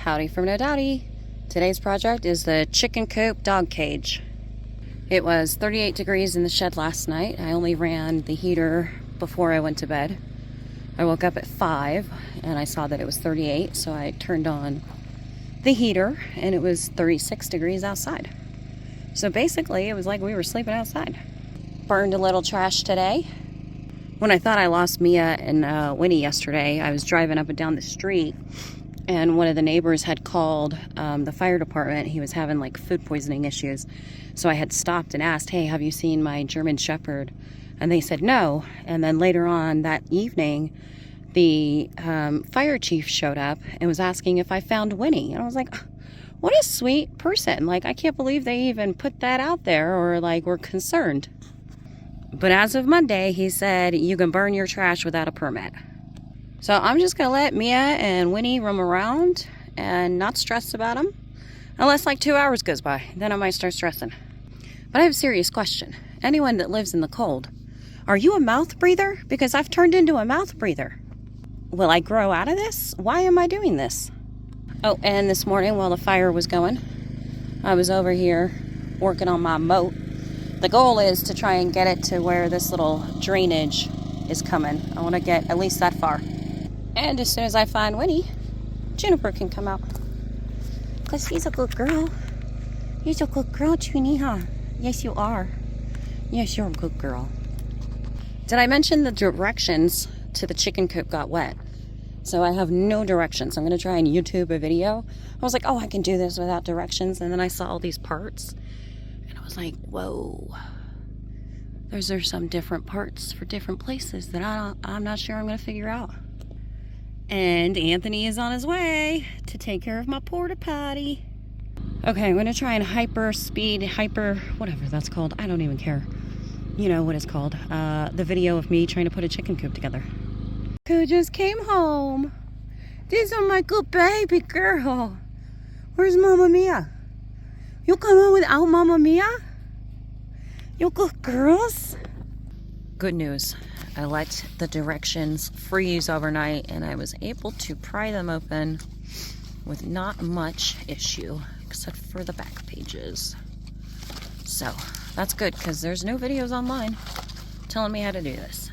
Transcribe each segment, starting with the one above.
Howdy from No Dowdy. Today's project is the chicken coop dog cage. It was 38 degrees in the shed last night. I only ran the heater before I went to bed. I woke up at 5 and I saw that it was 38, so I turned on the heater and it was 36 degrees outside. So basically it was like we were sleeping outside. Burned a little trash today. When I thought I lost Mia and Winnie yesterday, I was driving up and down the street and one of the neighbors had called the fire department. He was having like food poisoning issues. So I had stopped and asked, hey, have you seen my German Shepherd? And they said no. And then later on that evening, the fire chief showed up and was asking if I found Winnie. And I was like, what a sweet person. Like, I can't believe they even put that out there or like were concerned. But as of Monday, he said, you can burn your trash without a permit. So I'm just going to let Mia and Winnie roam around and not stress about them. Unless like 2 hours goes by, then I might start stressing. But I have a serious question. Anyone that lives in the cold, are you a mouth breather? Because I've turned into a mouth breather. Will I grow out of this? Why am I doing this? Oh, and this morning while the fire was going, I was over here working on my moat. The goal is to try and get it to where this little drainage is coming. I want to get at least that far. And as soon as I find Winnie, Juniper can come out. Because she's a good girl. You're a good girl, Junie, huh? Yes, you are. Yes, you're a good girl. Did I mention the directions to the chicken coop got wet? So I have no directions. I'm going to try and YouTube a video. I was like, oh, I can do this without directions. And then I saw all these parts. And I was like, whoa. Those are some different parts for different places that I'm not sure I'm going to figure out. And Anthony is on his way to take care of my porta potty. Okay, I'm going to try and whatever that's called. I don't even care. You know what it's called. The video of me trying to put a chicken coop together. Who just came home. These are my good baby girl. Where's Mama Mia? You come home without Mama Mia? You good girls? Good news. I let the directions freeze overnight and I was able to pry them open with not much issue except for the back pages. So that's good because there's no videos online telling me how to do this.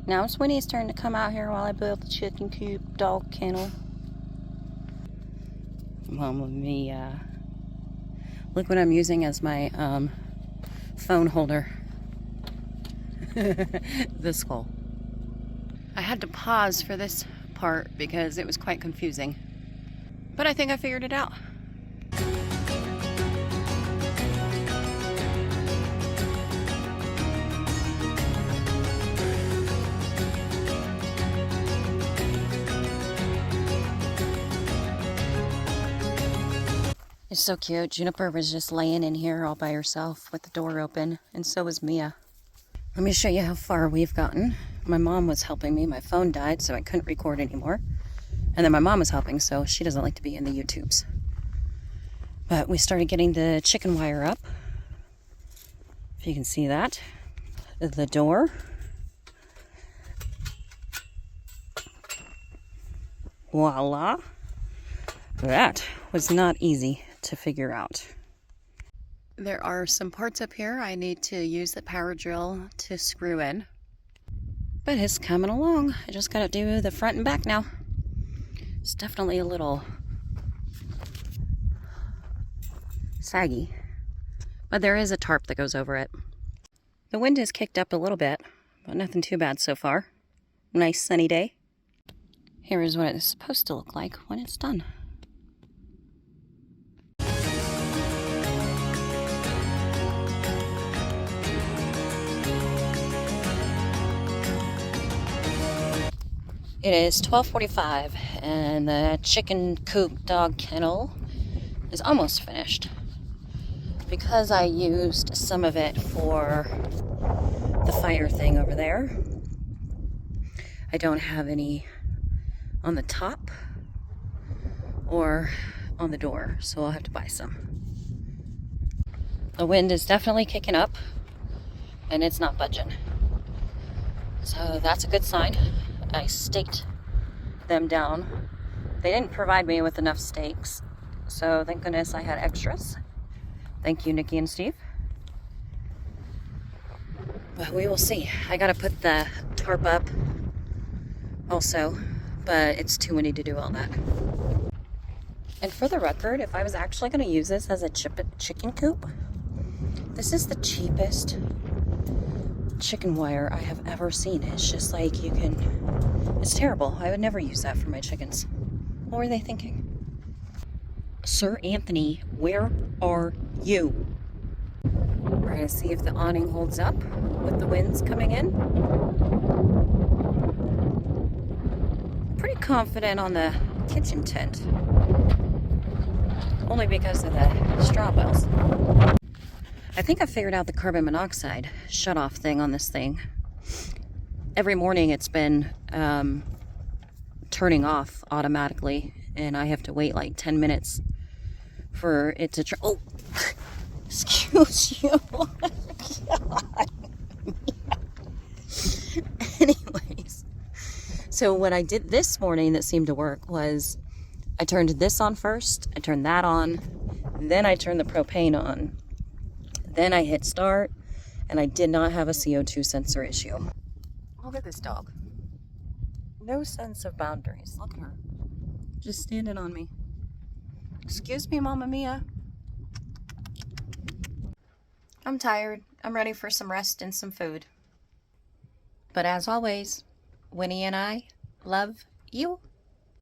Now it's Winnie's turn to come out here while I build the chicken coop dog kennel. Mama Mia. Look what I'm using as my phone holder. The skull. I had to pause for this part because it was quite confusing. But I think I figured it out. It's so cute. Juniper was just laying in here all by herself with the door open, and so was Mia. Let me show you how far we've gotten. My mom was helping me. My phone died, so I couldn't record anymore. And then my mom was helping, so she doesn't like to be in the YouTubes. But we started getting the chicken wire up. If you can see that. The door. Voila. That was not easy to figure out. There are some parts up here I need to use the power drill to screw in. But it's coming along. I just gotta do the front and back now. It's definitely a little saggy, but there is a tarp that goes over it. The wind has kicked up a little bit, but nothing too bad so far. Nice sunny day. Here is what it's supposed to look like when it's done. It is 12:45 and the chicken coop dog kennel is almost finished. Because I used some of it for the fire thing over there, I don't have any on the top or on the door, so I'll have to buy some. The wind is definitely kicking up and it's not budging. So that's a good sign. I staked them down. They didn't provide me with enough stakes, so thank goodness I had extras. Thank you, Nikki and Steve. But we will see. I gotta put the tarp up also, but it's too windy to do all that. And for the record, if I was actually gonna use this as a chicken coop, this is the cheapest chicken wire I have ever seen. It's just like it's terrible. I would never use that for my chickens. What were they thinking? Sir Anthony, where are you? We're gonna see if the awning holds up with the winds coming in. Pretty confident on the kitchen tent. Only because of the straw bales. I think I figured out the carbon monoxide shutoff thing on this thing. Every morning it's been turning off automatically, and I have to wait like 10 minutes for it to oh, excuse you. God. Anyways, so what I did this morning that seemed to work was I turned this on first, I turned that on, then I turned the propane on. Then I hit start, and I did not have a CO2 sensor issue. Look at this dog. No sense of boundaries. Look at her. Just standing on me. Excuse me, Mama Mia. I'm tired. I'm ready for some rest and some food. But as always, Winnie and I love you.